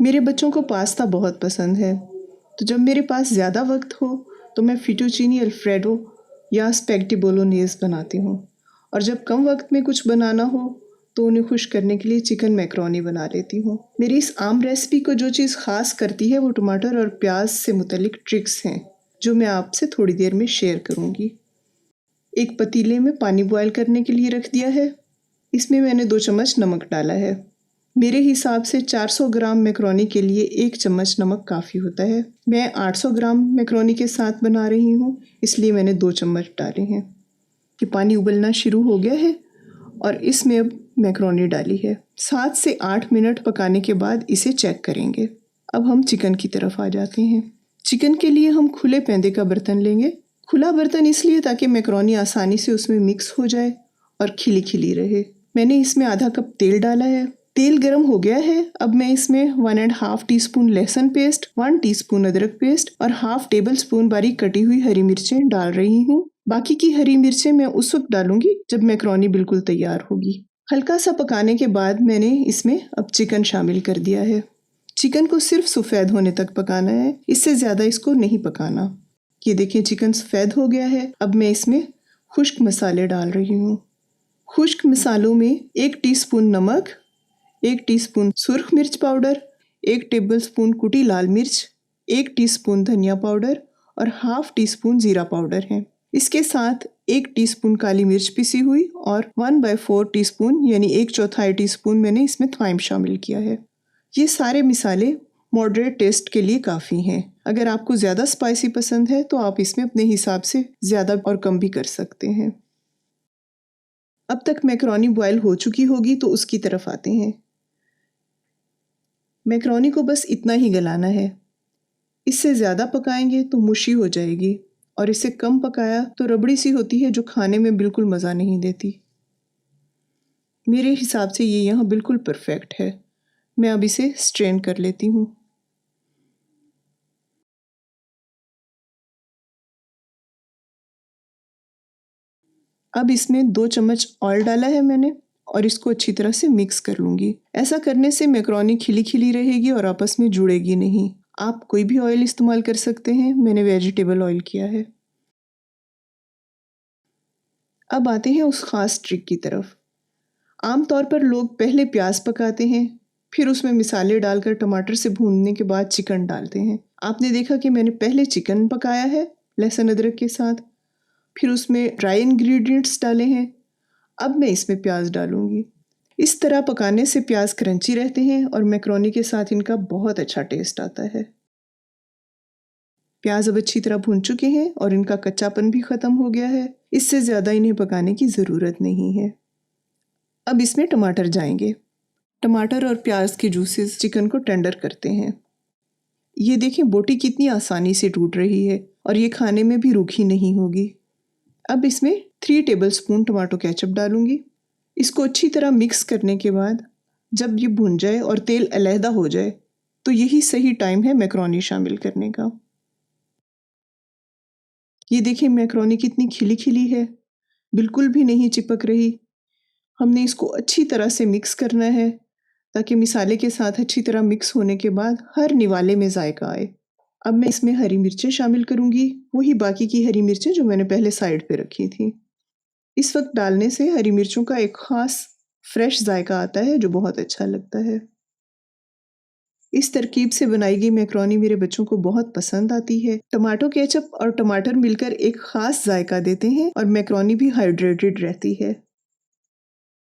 मेरे बच्चों को पास्ता बहुत पसंद है, तो जब मेरे पास ज़्यादा वक्त हो तो मैं फिटूचिनी अल्फ्रेडो या स्पेगेटी बोलोनेज़ बनाती हूँ। और जब कम वक्त में कुछ बनाना हो तो उन्हें खुश करने के लिए चिकन मैकरोनी बना लेती हूँ। मेरी इस आम रेसिपी को जो चीज़ ख़ास करती है वो टमाटर और प्याज से मुतल्लिक ट्रिक्स हैं, जो मैं आपसे थोड़ी देर में शेयर करूँगी। एक पतीले में पानी बॉयल करने के लिए रख दिया है। इसमें मैंने 2 चम्मच नमक डाला है। मेरे हिसाब से 400 ग्राम मैकरोनी के लिए 1 चम्मच नमक काफ़ी होता है। मैं 800 ग्राम मैकरोनी के साथ बना रही हूँ, इसलिए मैंने 2 चम्मच डाले हैं। कि पानी उबलना शुरू हो गया है और इसमें अब मैकरोनी डाली है। 7 से 8 मिनट पकाने के बाद इसे चेक करेंगे। अब हम चिकन की तरफ आ जाते हैं। चिकन के लिए हम खुले पैंदे का बर्तन लेंगे। खुला बर्तन इसलिए ताकि मैकरोनी आसानी से उसमें मिक्स हो जाए और खिली खिली रहे। मैंने इसमें आधा कप तेल डाला है। तेल गर्म हो गया है। अब मैं इसमें 1.5 टीस्पून लहसुन पेस्ट, 1 टीस्पून अदरक पेस्ट और हाफ टेबल स्पून बारीक कटी हुई हरी मिर्चें डाल रही हूँ। बाकी की हरी मिर्चें मैं उस वक्त डालूंगी जब मैकरोनी बिल्कुल तैयार होगी। हल्का सा पकाने के बाद मैंने इसमें अब चिकन शामिल कर दिया है। चिकन को सिर्फ सफ़ेद होने तक पकाना है, इससे ज़्यादा इसको नहीं पकाना। ये देखिए चिकन सफ़ेद हो गया है। अब मैं इसमें खुश्क मसाले डाल रही हूँ। खुश्क मसालों में 1 टीस्पून नमक, 1 टीस्पून सुर्ख मिर्च पाउडर, 1 टेबलस्पून कुटी लाल मिर्च, 1 टीस्पून धनिया पाउडर और हाफ टीस्पून ज़ीरा पाउडर है। इसके साथ 1 टीस्पून काली मिर्च पिसी हुई और 1/4 टीस्पून यानी 1/4 टीस्पून मैंने इसमें थाइम शामिल किया है। ये सारे मिसाले मॉडरेट टेस्ट के लिए काफ़ी हैं। अगर आपको ज़्यादा स्पाइसी पसंद है तो आप इसमें अपने हिसाब से ज़्यादा और कम भी कर सकते हैं। अब तक मैकरोनी बॉयल हो चुकी होगी तो उसकी तरफ आते हैं। मैकरोनी को बस इतना ही गलाना है। इससे ज़्यादा पकाएंगे तो मुशी हो जाएगी और इसे कम पकाया तो रबड़ी सी होती है, जो खाने में बिल्कुल मज़ा नहीं देती। मेरे हिसाब से ये यहाँ बिल्कुल परफेक्ट है। मैं अब इसे स्ट्रेन कर लेती हूँ। अब इसमें 2 चम्मच ऑयल डाला है मैंने और इसको अच्छी तरह से मिक्स कर लूँगी। ऐसा करने से मैकरोनी खिली खिली रहेगी और आपस में जुड़ेगी नहीं। आप कोई भी ऑयल इस्तेमाल कर सकते हैं, मैंने वेजिटेबल ऑयल किया है। अब आते हैं उस ख़ास ट्रिक की तरफ। आमतौर पर लोग पहले प्याज पकाते हैं, फिर उसमें मिसाले डालकर टमाटर से भूनने के बाद चिकन डालते हैं। आपने देखा कि मैंने पहले चिकन पकाया है लहसुन अदरक के साथ, फिर उसमें ड्राई इंग्रेडिएंट्स डाले हैं। अब मैं इसमें प्याज डालूंगी। इस तरह पकाने से प्याज क्रंची रहते हैं और मैकरोनी के साथ इनका बहुत अच्छा टेस्ट आता है। प्याज अब अच्छी तरह भून चुके हैं और इनका कच्चापन भी ख़त्म हो गया है। इससे ज़्यादा इन्हें पकाने की ज़रूरत नहीं है। अब इसमें टमाटर जाएंगे। टमाटर और प्याज के जूसेस चिकन को टेंडर करते हैं। ये देखें बोटी कितनी आसानी से टूट रही है और ये खाने में भी रूखी नहीं होगी। अब इसमें 3 टेबलस्पून टमाटो केचप डालूंगी। इसको अच्छी तरह मिक्स करने के बाद जब ये भुन जाए और तेल अलहदा हो जाए तो यही सही टाइम है मैकरोनी शामिल करने का। ये देखिए मैकरोनी कितनी खिली खिली है, बिल्कुल भी नहीं चिपक रही। हमने इसको अच्छी तरह से मिक्स करना है ताकि मिसाले के साथ अच्छी तरह मिक्स होने के बाद हर निवाले में जायका आए। अब मैं इसमें हरी मिर्चें शामिल करूंगी, वही बाकी की हरी मिर्चें जो मैंने पहले साइड पे रखी थी। इस वक्त डालने से हरी मिर्चों का एक ख़ास फ्रेश जायका आता है जो बहुत अच्छा लगता है। इस तरकीब से बनाई गई मैकरोनी मेरे बच्चों को बहुत पसंद आती है। टमाटो केचप और टमाटर मिलकर एक ख़ास जायका देते हैं और मैकरोनी भी हाइड्रेटेड रहती है।